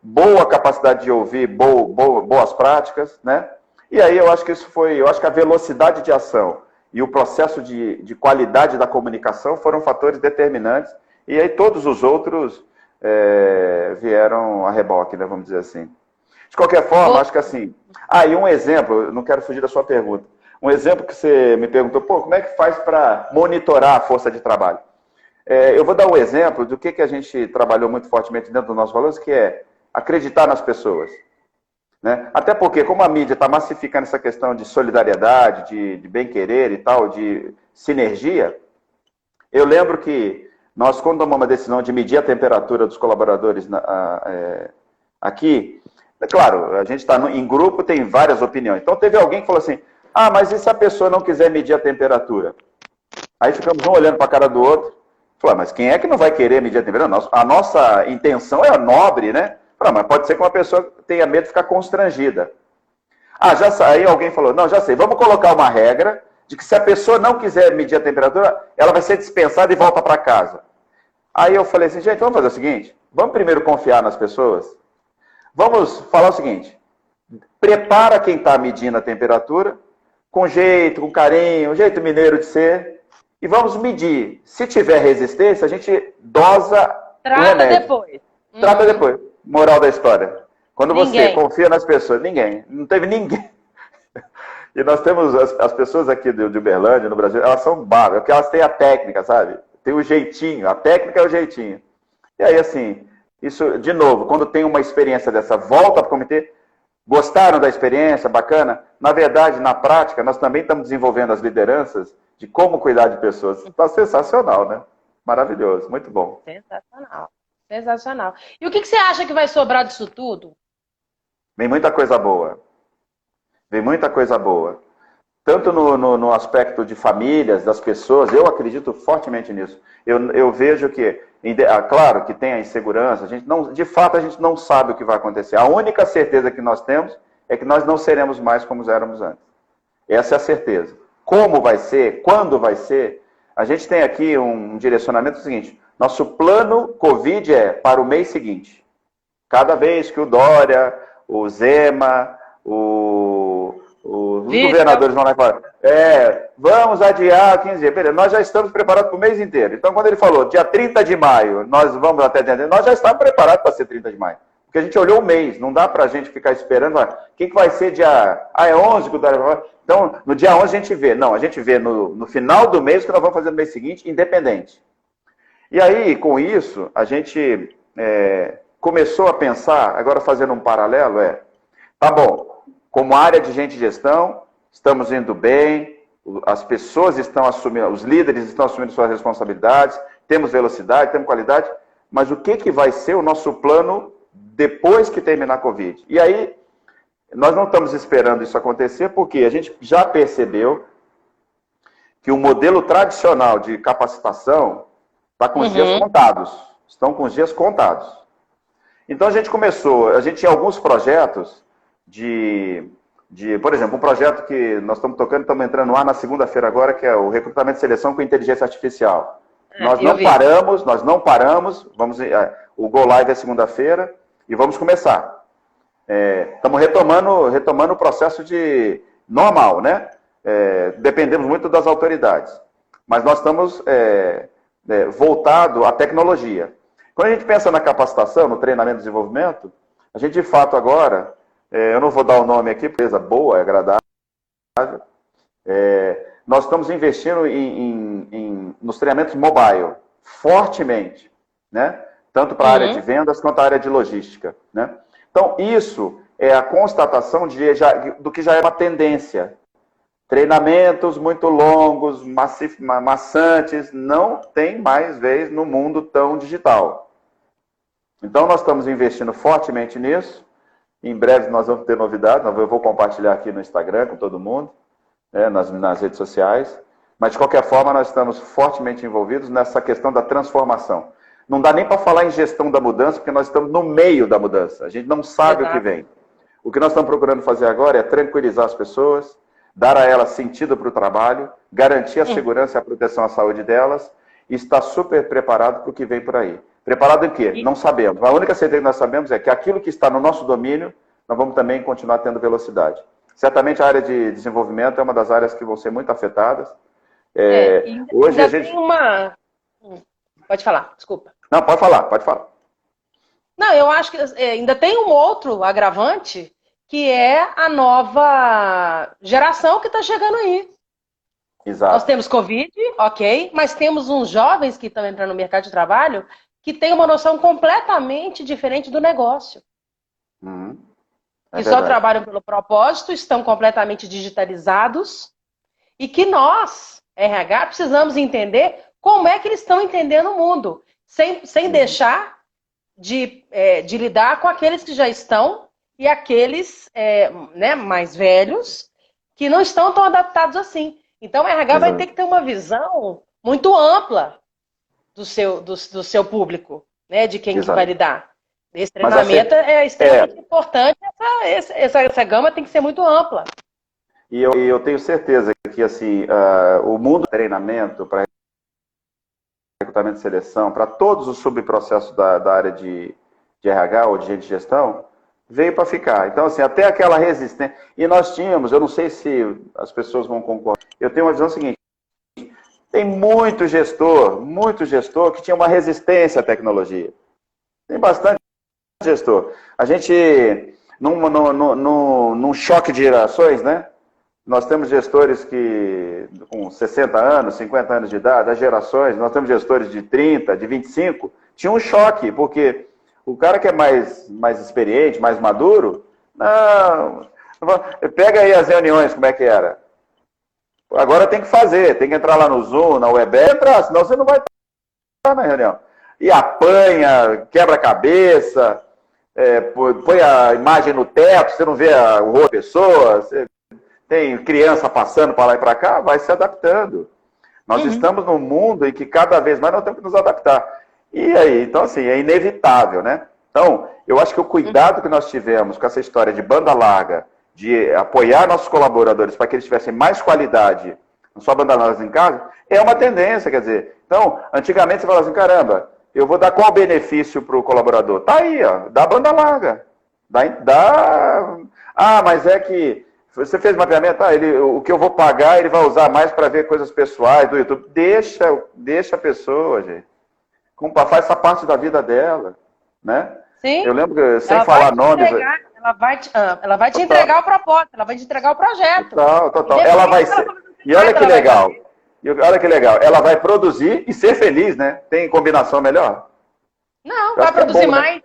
boa capacidade de ouvir boas práticas, né? E aí eu acho que a velocidade de ação e o processo de qualidade da comunicação foram fatores determinantes, e aí todos os outros vieram a reboque, né, vamos dizer assim. De qualquer forma, acho que assim... e um exemplo, eu não quero fugir da sua pergunta, um exemplo que você me perguntou, pô, como é que faz para monitorar a força de trabalho? Eu vou dar um exemplo do que a gente trabalhou muito fortemente dentro dos nossos valores, que é acreditar nas pessoas. Né? Até porque, como a mídia está massificando essa questão de solidariedade, de bem-querer e tal, de sinergia, eu lembro que nós, quando tomamos a decisão de medir a temperatura dos colaboradores aqui, é claro, a gente está em grupo, tem várias opiniões. Então, teve alguém que falou assim, mas e se a pessoa não quiser medir a temperatura? Aí ficamos um olhando para a cara do outro, falou, mas quem é que não vai querer medir a temperatura? A nossa intenção é nobre, né? Mas pode ser que uma pessoa tenha medo de ficar constrangida. Aí alguém falou, não, já sei, vamos colocar uma regra de que se a pessoa não quiser medir a temperatura, ela vai ser dispensada e volta para casa. Aí eu falei assim, gente, vamos fazer o seguinte, vamos primeiro confiar nas pessoas, vamos falar o seguinte, prepara quem está medindo a temperatura, com jeito, com carinho, um jeito mineiro de ser, e vamos medir. Se tiver resistência, a gente dosa o remédio. Depois. Trata depois. Moral da história. Quando você confia nas pessoas, não teve ninguém. E nós temos as pessoas aqui de Uberlândia, no Brasil, elas são bárbaras, porque elas têm a técnica, sabe? Tem o jeitinho, a técnica é o jeitinho. E aí, assim, isso, de novo, quando tem uma experiência dessa, volta para o comitê, gostaram da experiência, bacana? Na verdade, na prática, nós também estamos desenvolvendo as lideranças de como cuidar de pessoas. Está sensacional, né? Maravilhoso, muito bom. Sensacional. Sensacional. E o que você acha que vai sobrar disso tudo? Vem muita coisa boa. Vem muita coisa boa. Tanto no aspecto de famílias, das pessoas, eu acredito fortemente nisso. Eu vejo que, claro que tem a insegurança, de fato a gente não sabe o que vai acontecer. A única certeza que nós temos é que nós não seremos mais como éramos antes. Essa é a certeza. Como vai ser, quando vai ser, a gente tem aqui um direcionamento seguinte, nosso plano Covid é para o mês seguinte. Cada vez que o Dória, o Zema, os governadores vão lá e falam, vamos adiar 15 dias. Beleza, nós já estamos preparados para o mês inteiro. Então, quando ele falou, dia 30 de maio, nós vamos até dentro, nós já estamos preparados para ser 30 de maio. Porque a gente olhou o mês, não dá para a gente ficar esperando, o que vai ser dia... é 11 que o Dória vai falar. Então, no dia 11 a gente vê. Não, a gente vê no final do mês o que nós vamos fazer no mês seguinte, independente. E aí, com isso, a gente começou a pensar, agora fazendo um paralelo, tá bom, como área de gente de gestão, estamos indo bem, as pessoas estão assumindo, os líderes estão assumindo suas responsabilidades, temos velocidade, temos qualidade, mas o que vai ser o nosso plano depois que terminar a Covid? E aí, nós não estamos esperando isso acontecer, porque a gente já percebeu que o modelo tradicional de capacitação está com os dias contados. Estão com os dias contados. Então a gente tinha alguns projetos por exemplo, um projeto que nós estamos tocando, estamos entrando no ar na segunda-feira agora, que é o recrutamento e seleção com inteligência artificial. Nós não paramos, o Go Live é segunda-feira e vamos começar. Estamos retomando o processo de normal, né? Dependemos muito das autoridades. Mas nós estamos voltado à tecnologia. Quando a gente pensa na capacitação, no treinamento e desenvolvimento, a gente de fato agora, eu não vou dar o nome aqui, porque é boa, é agradável, nós estamos investindo nos treinamentos mobile, fortemente, né? Tanto para a área de vendas quanto a área de logística, né? Então, isso é a constatação do que já é uma tendência. Treinamentos muito longos, maçantes, não tem mais vez no mundo tão digital. Então, nós estamos investindo fortemente nisso. Em breve nós vamos ter novidades, eu vou compartilhar aqui no Instagram com todo mundo, nas redes sociais. Mas, de qualquer forma, nós estamos fortemente envolvidos nessa questão da transformação. Não dá nem para falar em gestão da mudança, porque nós estamos no meio da mudança. A gente não sabe o que vem. O que nós estamos procurando fazer agora é tranquilizar as pessoas, dar a elas sentido para o trabalho, garantir a segurança e a proteção à saúde delas, e estar super preparado para o que vem por aí. Preparado em quê? Não sabemos. A única certeza que nós sabemos é que aquilo que está no nosso domínio, nós vamos também continuar tendo velocidade. Certamente a área de desenvolvimento é uma das áreas que vão ser muito afetadas. Hoje a gente... Pode falar, desculpa. Não, pode falar. Não, eu acho que ainda tem um outro agravante, que é a nova geração que está chegando aí. Exato. Nós temos Covid, ok, mas temos uns jovens que estão entrando no mercado de trabalho que têm uma noção completamente diferente do negócio. É Que só verdade. trabalham pelo propósito, estão completamente digitalizados e que nós, RH, precisamos entender como é que eles estão entendendo o mundo, sem deixar de lidar com aqueles que já estão e aqueles né, mais velhos que não estão tão adaptados assim. Então, o RH vai ter que ter uma visão muito ampla do seu público, né, de quem que vai lidar. Esse treinamento é extremamente importante, essa gama tem que ser muito ampla. E eu tenho certeza que assim, o mundo do treinamento para recrutamento e seleção, para todos os subprocessos da área de RH ou de gente de gestão, veio para ficar. Então, assim, até aquela resistência. E nós tínhamos, eu não sei se as pessoas vão concordar, eu tenho uma visão seguinte: tem muito gestor que tinha uma resistência à tecnologia. Tem bastante gestor. A gente, num choque de gerações, né? Nós temos gestores que, com 60 anos, 50 anos de idade, as gerações, nós temos gestores de 30, de 25, tinha um choque, porque o cara que é mais experiente, mais maduro, não, pega aí as reuniões, como é que era. Agora tem que fazer, tem que entrar lá no Zoom, na Webex, senão você não vai estar na reunião. E apanha, quebra a cabeça, põe a imagem no teto, você não vê o rosto da pessoa, você tem criança passando para lá e para cá, vai se adaptando. Nós estamos num mundo em que cada vez mais nós temos que nos adaptar. E aí, então assim, é inevitável, né? Então, eu acho que o cuidado que nós tivemos com essa história de banda larga, de apoiar nossos colaboradores para que eles tivessem mais qualidade, não só banda larga em casa, é uma tendência, quer dizer. Então, antigamente você falava assim, caramba, eu vou dar qual benefício para o colaborador? Tá aí, ó, dá banda larga. Mas é que você fez mapeamento, o que eu vou pagar, ele vai usar mais para ver coisas pessoais do YouTube. Deixa a pessoa, gente. Faz essa parte da vida dela, né? Sim. Eu lembro que, sem falar nomes... Ela vai te entregar o propósito, ela vai te entregar o projeto. Total. Ela vai ser... E olha que legal. Olha que legal. Ela vai produzir e ser feliz, né? Tem combinação melhor? Não, vai produzir mais, né?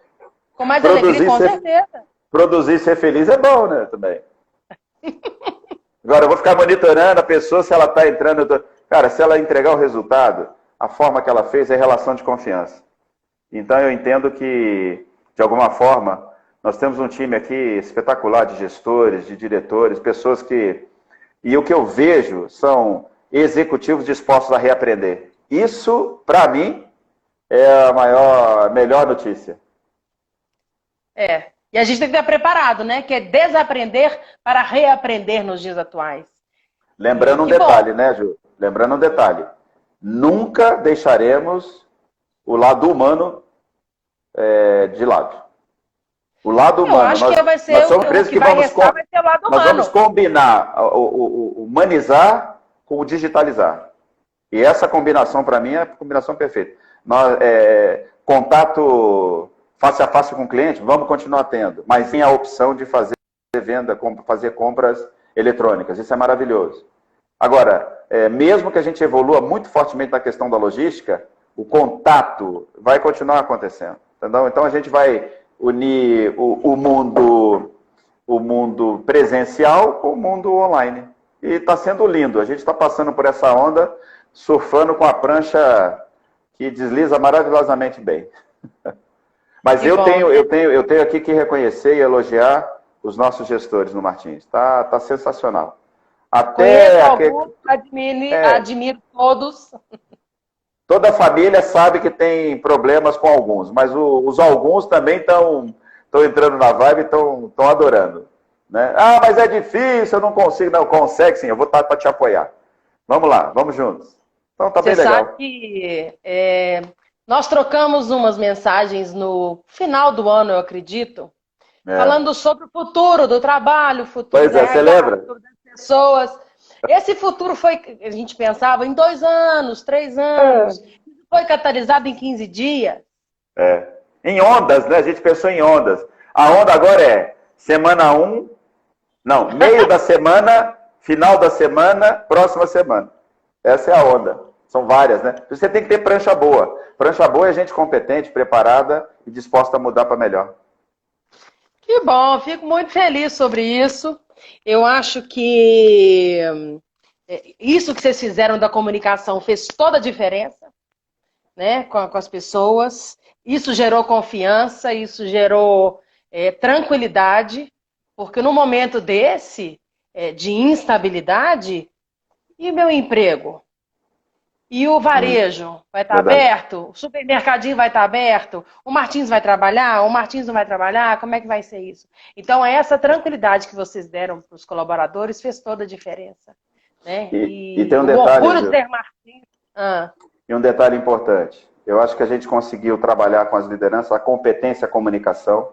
Com mais alegria, com certeza. Produzir e ser feliz é bom, né? Também. Agora, eu vou ficar monitorando a pessoa se ela está entrando... Cara, se ela entregar o resultado, a forma que ela fez é relação de confiança. Então, eu entendo que, de alguma forma, nós temos um time aqui espetacular de gestores, de diretores, pessoas que... E o que eu vejo são executivos dispostos a reaprender. Isso, para mim, é a melhor notícia. E a gente tem que estar preparado, né? Que é desaprender para reaprender nos dias atuais. Lembrando um detalhe, né, Ju? Lembrando um detalhe. Nunca deixaremos o lado humano de lado. O lado humano. Eu acho que vai ser o que vai restar, vai ser o lado humano. Nós vamos combinar o humanizar com o digitalizar. E essa combinação, para mim, é a combinação perfeita. Contato face a face com o cliente, vamos continuar tendo. Mas tem a opção de fazer venda, fazer compras eletrônicas. Isso é maravilhoso. Agora, mesmo que a gente evolua muito fortemente na questão da logística, o contato vai continuar acontecendo. Entendeu? Então, a gente vai unir o mundo presencial com o mundo online. E está sendo lindo. A gente está passando por essa onda, surfando com a prancha que desliza maravilhosamente bem. Mas eu tenho aqui que reconhecer e elogiar os nossos gestores no Martins. Tá sensacional. Admiro todos. Toda a família sabe que tem problemas com alguns, mas os alguns também estão entrando na vibe e estão adorando. Né? Mas é difícil, eu não consigo. Não, consegue sim, eu vou estar para te apoiar. Vamos lá, vamos juntos. Então tá bem legal. Você sabe que nós trocamos umas mensagens no final do ano, eu acredito, falando sobre o futuro do trabalho, o futuro você lembra? O futuro das pessoas. Esse futuro a gente pensava em 2 anos, 3 anos, foi catalisado em 15 dias. Em ondas, né? A gente pensou em ondas. A onda agora semana 1, não, meio da semana, final da semana, próxima semana. Essa é a onda. São várias, né? Você tem que ter prancha boa. Prancha boa é gente competente, preparada e disposta a mudar para melhor. Que bom, fico muito feliz sobre isso. Eu acho que isso que vocês fizeram da comunicação fez toda a diferença, né, com as pessoas. Isso gerou confiança, isso gerou tranquilidade, porque no momento desse, de instabilidade, e meu emprego? E o varejo vai estar aberto? O supermercadinho vai estar aberto? O Martins vai trabalhar? O Martins não vai trabalhar? Como é que vai ser isso? Então, essa tranquilidade que vocês deram para os colaboradores fez toda a diferença. Né? E tem um detalhe, orgulho de ser Martins. E um detalhe importante. Eu acho que a gente conseguiu trabalhar com as lideranças a competência a comunicação,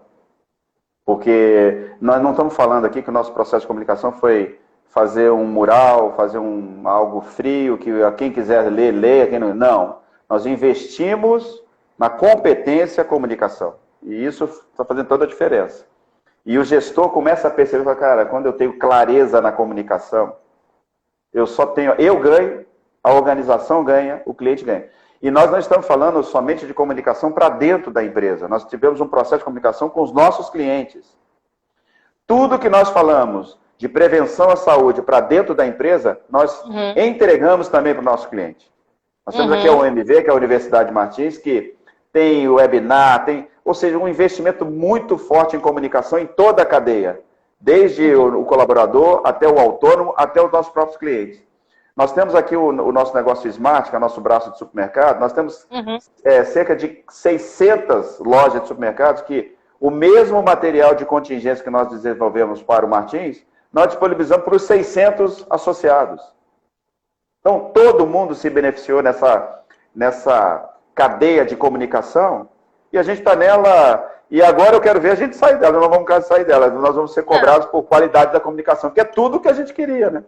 porque nós não estamos falando aqui que o nosso processo de comunicação foi fazer um mural, fazer algo frio, que quem quiser ler, leia, quem não... Não, nós investimos na competência a comunicação. E isso está fazendo toda a diferença. E o gestor começa a perceber, cara, quando eu tenho clareza na comunicação, eu ganho, a organização ganha, o cliente ganha. E nós não estamos falando somente de comunicação para dentro da empresa. Nós tivemos um processo de comunicação com os nossos clientes. Tudo que nós falamos de prevenção à saúde para dentro da empresa, nós entregamos também para o nosso cliente. Nós temos aqui a UMV, que é a Universidade Martins, que tem o webinar, ou seja, um investimento muito forte em comunicação em toda a cadeia, desde o colaborador até o autônomo, até os nossos próprios clientes. Nós temos aqui o nosso negócio Smart, que é o nosso braço de supermercado, nós temos cerca de 600 lojas de supermercados que o mesmo material de contingência que nós desenvolvemos para o Martins, nós disponibilizamos para os 600 associados. Então, todo mundo se beneficiou nessa cadeia de comunicação e a gente está nela. E agora eu quero ver a gente sair dela. Nós não vamos sair dela. Nós vamos ser cobrados por qualidade da comunicação, que é tudo o que a gente queria, né?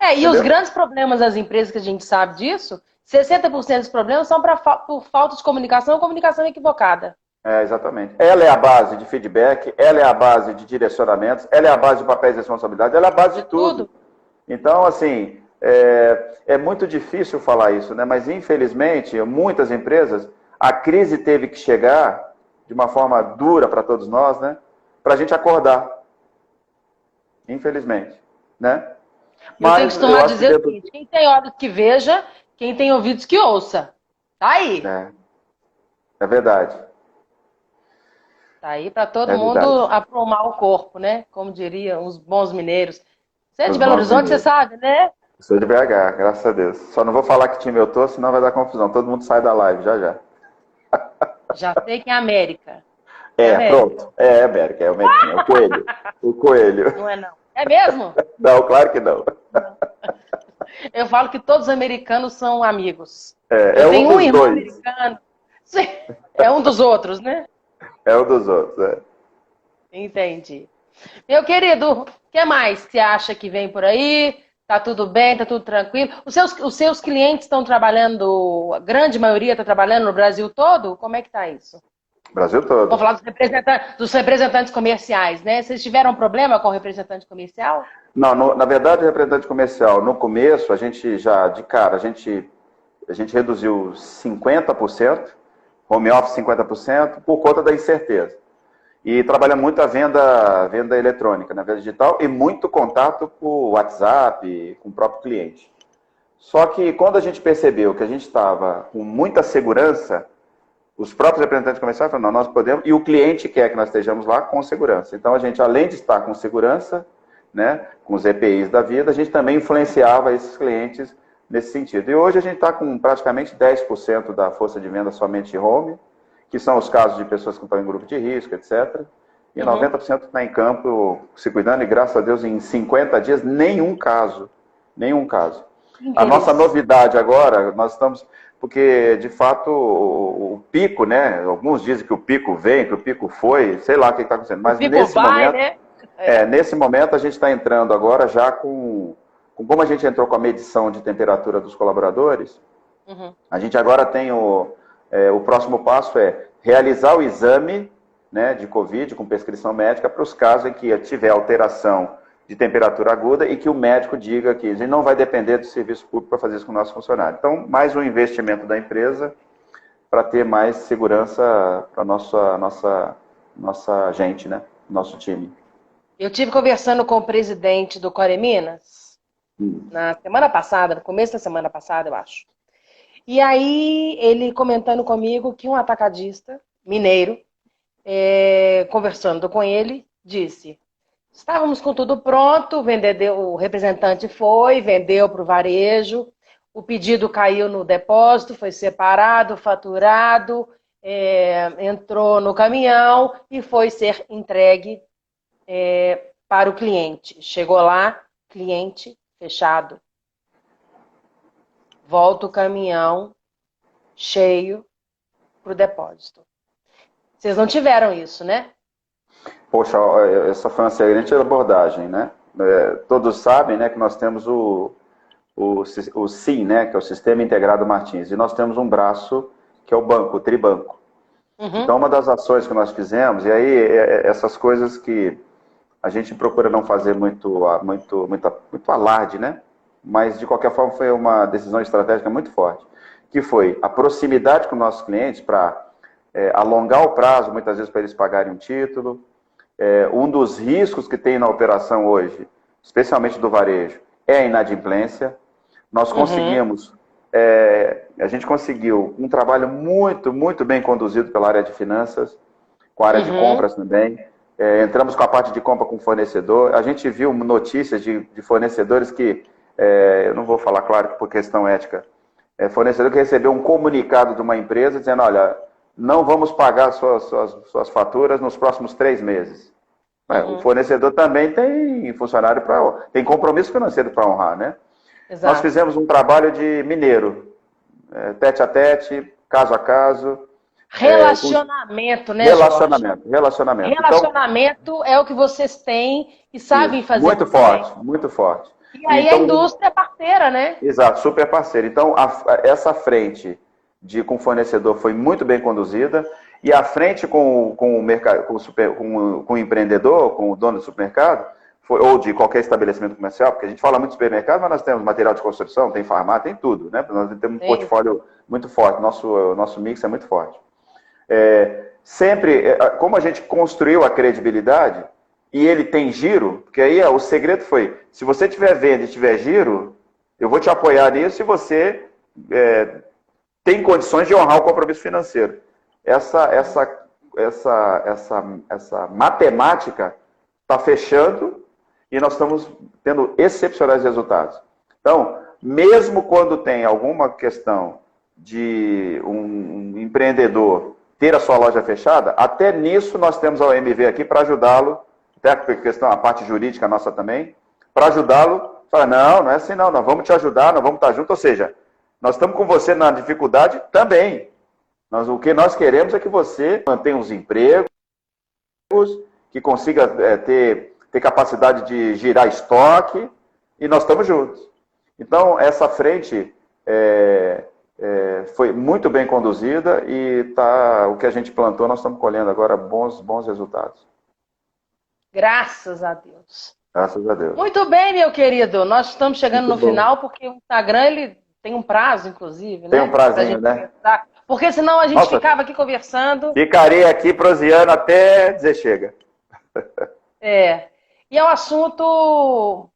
E entendeu? Os grandes problemas das empresas, que a gente sabe disso, 60% dos problemas são por falta de comunicação ou comunicação equivocada. Exatamente. Ela é a base de feedback, ela é a base de direcionamentos, ela é a base de papéis de responsabilidade, ela é a base de tudo. Então, assim, é muito difícil falar isso, né? Mas, infelizmente, muitas empresas, a crise teve que chegar de uma forma dura para todos nós, né? Para a gente acordar. Infelizmente, né? Eu tenho que costumar dizer o seguinte: quem tem olhos que veja, quem tem ouvidos que ouça. Tá aí. É verdade. Tá aí para todo mundo aprumar o corpo, né? Como diriam os bons mineiros. Você é de Belo Horizonte, você sabe, né? Sou de BH, graças a Deus. Só não vou falar que time eu tô, senão vai dar confusão. Todo mundo sai da live, já. Já sei que é América. Pronto. América, é o Coelho. O Coelho. Não é não. É mesmo? Não, claro que não. Eu falo que todos os americanos são amigos. Tem um irmão americano. É um dos outros, né? É um dos outros, Entendi. Meu querido, o que mais você acha que vem por aí? Tá tudo bem, tá tudo tranquilo? Os seus clientes estão trabalhando, a grande maioria está trabalhando no Brasil todo? Como é que tá isso? Brasil todo. Vamos falar dos representantes comerciais, né? Vocês tiveram problema com o representante comercial? Não, na verdade, o representante comercial, no começo, a gente reduziu 50%, home office 50%, por conta da incerteza. E trabalha muito a venda eletrônica, na venda digital, e muito contato por WhatsApp, com o próprio cliente. Só que quando a gente percebeu que a gente estava com muita segurança, os próprios representantes comerciais falaram, não, nós podemos, e o cliente quer que nós estejamos lá com segurança. Então, a gente, além de estar com segurança, né, com os EPIs da vida, a gente também influenciava esses clientes nesse sentido. E hoje a gente está com praticamente 10% da força de venda somente home, que são os casos de pessoas que estão em grupo de risco, etc. E 90% está em campo se cuidando, e graças a Deus, em 50 dias, nenhum caso. A nossa novidade agora, nós estamos... Porque, de fato, o pico, né? Alguns dizem que o pico vem, que o pico foi, sei lá o que está acontecendo. Mas nesse momento, a gente está entrando agora já como a gente entrou com a medição de temperatura dos colaboradores, a gente agora tem o próximo passo é realizar o exame né, de Covid com prescrição médica para os casos em que tiver alteração de temperatura aguda e que o médico diga que a gente não vai depender do serviço público para fazer isso com o nosso funcionário. Então, mais um investimento da empresa para ter mais segurança para nossa gente, né, nosso time. Eu tive conversando com o presidente do Core Minas na semana passada, no começo da semana passada, eu acho. E aí, ele comentando comigo que um atacadista mineiro, conversando com ele, disse: estávamos com tudo pronto, o representante foi, vendeu para o varejo, o pedido caiu no depósito, foi separado, faturado, entrou no caminhão e foi ser entregue para o cliente. Chegou lá, cliente fechado. Volta o caminhão cheio para o depósito. Vocês não tiveram isso, né? Poxa, essa foi uma excelente abordagem, né? Todos sabem, né, que nós temos o SIM, né, que é o Sistema Integrado Martins, e nós temos um braço que é o banco, o Tribanco. Uhum. Então, uma das ações que nós fizemos, e aí essas coisas que a gente procura não fazer muito alarde, né? Mas, de qualquer forma, foi uma decisão estratégica muito forte, que foi a proximidade com nossos clientes para alongar o prazo, muitas vezes, para eles pagarem um título. Um dos riscos que tem na operação hoje, especialmente do varejo, é a inadimplência. Nós conseguimos, a gente conseguiu um trabalho muito, muito bem conduzido pela área de finanças, com a área de compras também. Entramos com a parte de compra com o fornecedor. A gente viu notícias de fornecedores que, eu não vou falar, claro, por questão ética, fornecedor que recebeu um comunicado de uma empresa dizendo: olha, não vamos pagar suas faturas nos próximos 3 meses. O fornecedor também tem funcionário tem compromisso financeiro para honrar, né? Exato. Nós fizemos um trabalho de mineiro, tete a tete, caso a caso. Relacionamento, né, Relacionamento. Relacionamento é o que vocês têm e sabem fazer. Muito forte, muito forte. E aí então, a indústria é parceira, né? Exato, super parceira. Então, essa frente com o fornecedor foi muito bem conduzida, e a frente com o empreendedor, com o dono do supermercado, ou de qualquer estabelecimento comercial, porque a gente fala muito de supermercado, mas nós temos material de construção, tem farmácia, tem tudo, né? Nós temos um portfólio muito forte, nosso mix é muito forte. Como a gente construiu a credibilidade, e ele tem giro, porque aí o segredo foi: se você tiver venda e tiver giro, eu vou te apoiar nisso, e você tem condições de honrar o compromisso financeiro. Essa matemática está fechando e nós estamos tendo excepcionais resultados. Então, mesmo quando tem alguma questão de um empreendedor ter a sua loja fechada, até nisso nós temos a OMV aqui para ajudá-lo, até a parte jurídica nossa também, para ajudá-lo. Fala: não é assim não, nós vamos te ajudar, nós vamos estar juntos, ou seja, nós estamos com você na dificuldade também. O que nós queremos é que você mantenha os empregos, que consiga ter capacidade de girar estoque, e nós estamos juntos. Então, essa frente foi muito bem conduzida, e o que a gente plantou, nós estamos colhendo agora bons resultados. Graças a Deus. Graças a Deus. Muito bem, meu querido. Nós estamos chegando no final, porque o Instagram ele tem um prazo, inclusive, né? Tem um prazinho, né? Porque senão a gente ficava aqui conversando. Ficarei aqui proseando até dizer chega. E é um assunto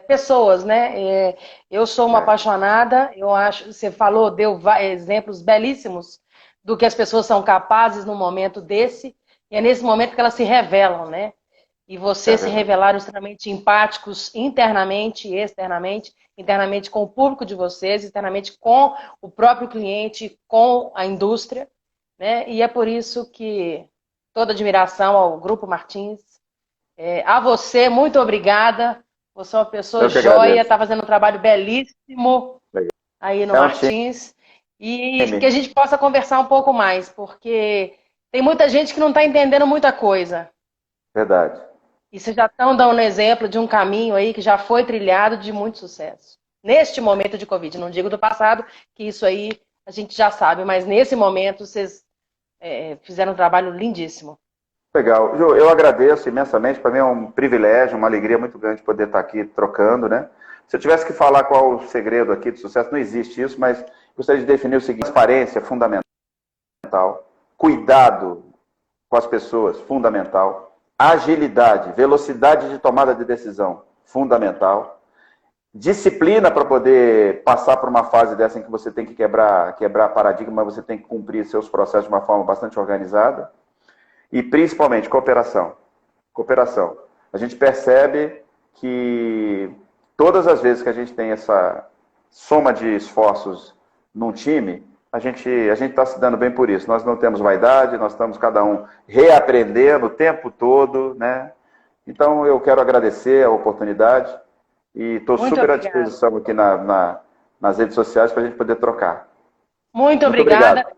pessoas, né? Eu sou uma apaixonada, eu acho, você deu exemplos belíssimos do que as pessoas são capazes num momento desse, e é nesse momento que elas se revelam, né? E vocês se revelaram extremamente empáticos internamente e externamente, internamente com o público de vocês, internamente com o próprio cliente, com a indústria, né? E é por isso que toda admiração ao Grupo Martins. A você, muito obrigada. Você é uma pessoa joia, está fazendo um trabalho belíssimo aí no Martins. E que a gente possa conversar um pouco mais, porque tem muita gente que não está entendendo muita coisa. Verdade. E vocês já estão dando um exemplo de um caminho aí que já foi trilhado de muito sucesso. Neste momento de Covid, não digo do passado, que isso aí a gente já sabe, mas nesse momento vocês fizeram um trabalho lindíssimo. Legal. Ju, eu agradeço imensamente. Para mim é um privilégio, uma alegria muito grande poder estar aqui trocando, né? Se eu tivesse que falar qual o segredo aqui do sucesso, não existe isso, mas gostaria de definir o seguinte: transparência, fundamental. Cuidado com as pessoas, fundamental. Agilidade, velocidade de tomada de decisão, fundamental. Disciplina para poder passar por uma fase dessa em que você tem que quebrar paradigma, você tem que cumprir seus processos de uma forma bastante organizada. E principalmente cooperação. Cooperação. A gente percebe que todas as vezes que a gente tem essa soma de esforços num time, a gente está se dando bem por isso. Nós não temos vaidade, nós estamos cada um reaprendendo o tempo todo, né? Então eu quero agradecer a oportunidade e estou super à disposição aqui nas redes sociais para a gente poder trocar. Muito obrigada.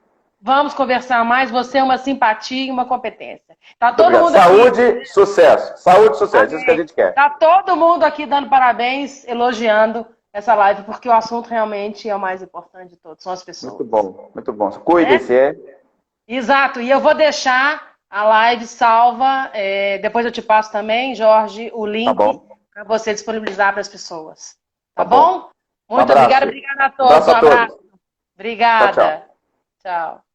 Vamos conversar mais. Você é uma simpatia e uma competência. Tá todo mundo saúde, aqui... sucesso. Saúde, sucesso. Isso que a gente quer. Tá todo mundo aqui dando parabéns, elogiando essa live, porque o assunto realmente é o mais importante de todos, são as pessoas. Muito bom, muito bom. Cuide-se, Exato. E eu vou deixar a live salva. Depois eu te passo também, Jorge, o link para você disponibilizar para as pessoas. Tá bom? Muito obrigada. Obrigada a todos. Um abraço. Obrigada. Tchau, tchau. Tchau.